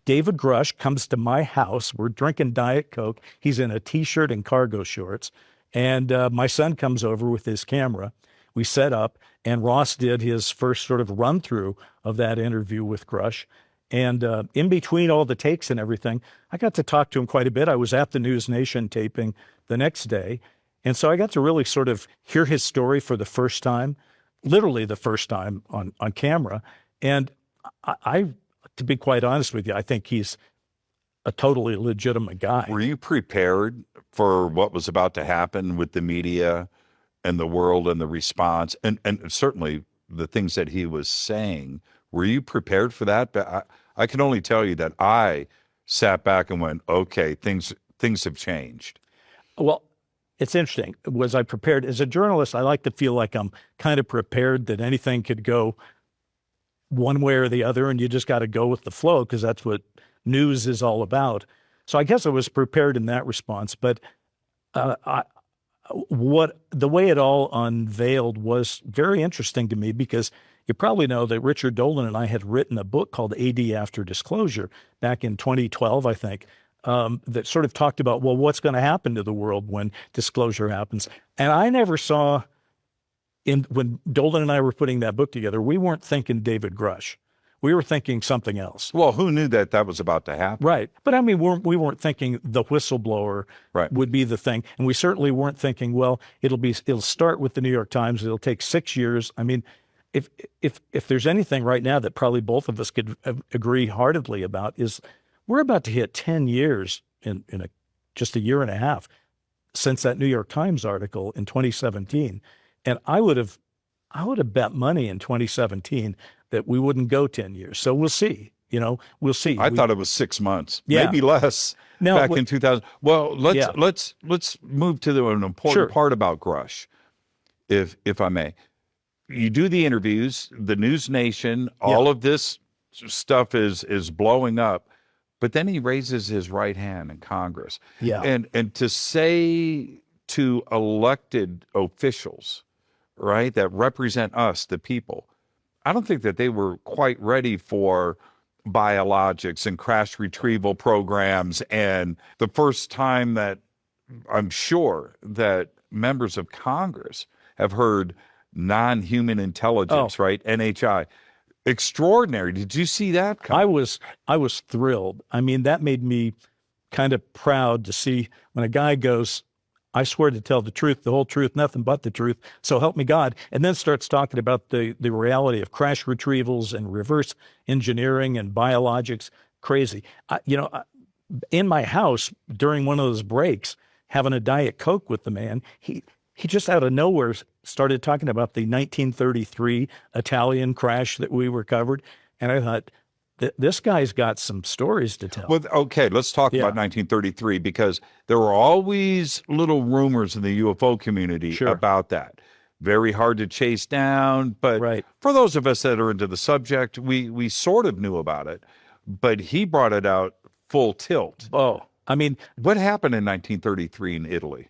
David Grush comes to my house. We're drinking Diet Coke. He's in a T-shirt and cargo shorts. And my son comes over with his camera. We set up, and Ross did his first sort of run-through of that interview with Grush. And in between all the takes and everything, I got to talk to him quite a bit. I was at the News Nation taping the next day. And so I got to really sort of hear his story for the first time, literally the first time on camera. And I, to be quite honest with you, I think he's a totally legitimate guy. Were you prepared for what was about to happen with the media and the world and the response and certainly the things that he was saying? Were you prepared for that? But I can only tell you that I sat back and went, okay, things have changed. Well, it's interesting. Was I prepared? As a journalist, I like to feel like I'm kind of prepared that anything could go one way or the other, and you just got to go with the flow because that's what news is all about. So I guess I was prepared in that response. But the way it all unveiled was very interesting to me because you probably know that Richard Dolan and I had written a book called AD After Disclosure back in 2012, I think, that sort of talked about, well, what's going to happen to the world when disclosure happens. And I never saw, when Dolan and I were putting that book together, we weren't thinking David Grush. We were thinking something else. Well, who knew that was about to happen? Right. But I mean, we weren't thinking the whistleblower would be the thing. And we certainly weren't thinking, well, it'll start with the New York Times. It'll take 6 years. I mean, if there's anything right now that probably both of us could agree heartedly about is we're about to hit 10 years in just a year and a half since that New York Times article in 2017. And I would have bet money in 2017 that we wouldn't go 10 years. So we'll see. We'll see. I thought it was 6 months, maybe less. Back in 2000. Well, let's move to an important part about Grush, if I may. You do the interviews, the News Nation, all of this stuff is blowing up. But then he raises his right hand in Congress. Yeah. And to say to elected officials, right, that represent us, the people, I don't think that they were quite ready for biologics and crash retrieval programs. And the first time that I'm sure that members of Congress have heard non-human intelligence, right, NHI. Extraordinary. Did you see that come? I was thrilled. I mean, that made me kind of proud to see when a guy goes, I swear to tell the truth, the whole truth, nothing but the truth, so help me God, and then starts talking about the reality of crash retrievals and reverse engineering and biologics. Crazy. In my house during one of those breaks, having a Diet Coke with the man, he just out of nowhere started talking about the 1933 Italian crash that we recovered. And I thought, this guy's got some stories to tell. Well, okay, let's talk about 1933, because there were always little rumors in the UFO community about that. Very hard to chase down. But for those of us that are into the subject, we sort of knew about it. But he brought it out full tilt. Oh, I mean, what happened in 1933 in Italy?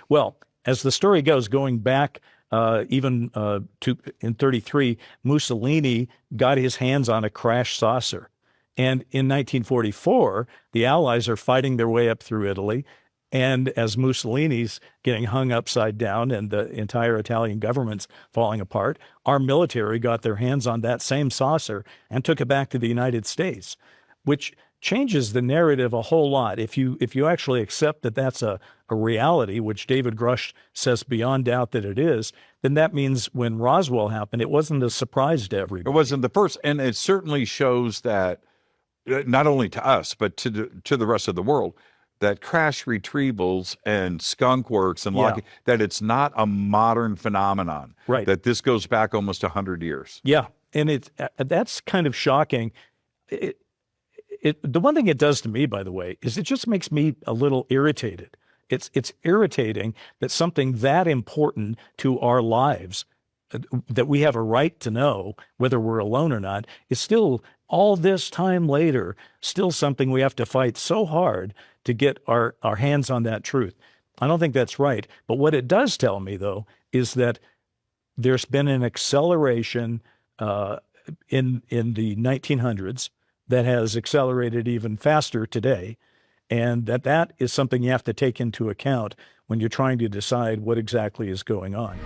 Well, as the story goes, going back in 33, Mussolini got his hands on a crash saucer. And in 1944, the Allies are fighting their way up through Italy. And as Mussolini's getting hung upside down and the entire Italian government's falling apart, our military got their hands on that same saucer and took it back to the United States, which changes the narrative a whole lot. If you actually accept that that's a reality, which David Grush says beyond doubt that it is, then that means when Roswell happened, it wasn't a surprise to everybody. It wasn't the first, and it certainly shows that not only to us, but to the rest of the world, that crash retrievals and skunk works and locking, that it's not a modern phenomenon. Right. That this goes back almost 100 years. Yeah, and that's kind of shocking. The one thing it does to me, by the way, is it just makes me a little irritated. It's irritating that something that important to our lives, that we have a right to know whether we're alone or not, is still, all this time later, still something we have to fight so hard to get our hands on that truth. I don't think that's right. But what it does tell me, though, is that there's been an acceleration in the 1900s that has accelerated even faster today, and that is something you have to take into account when you're trying to decide what exactly is going on.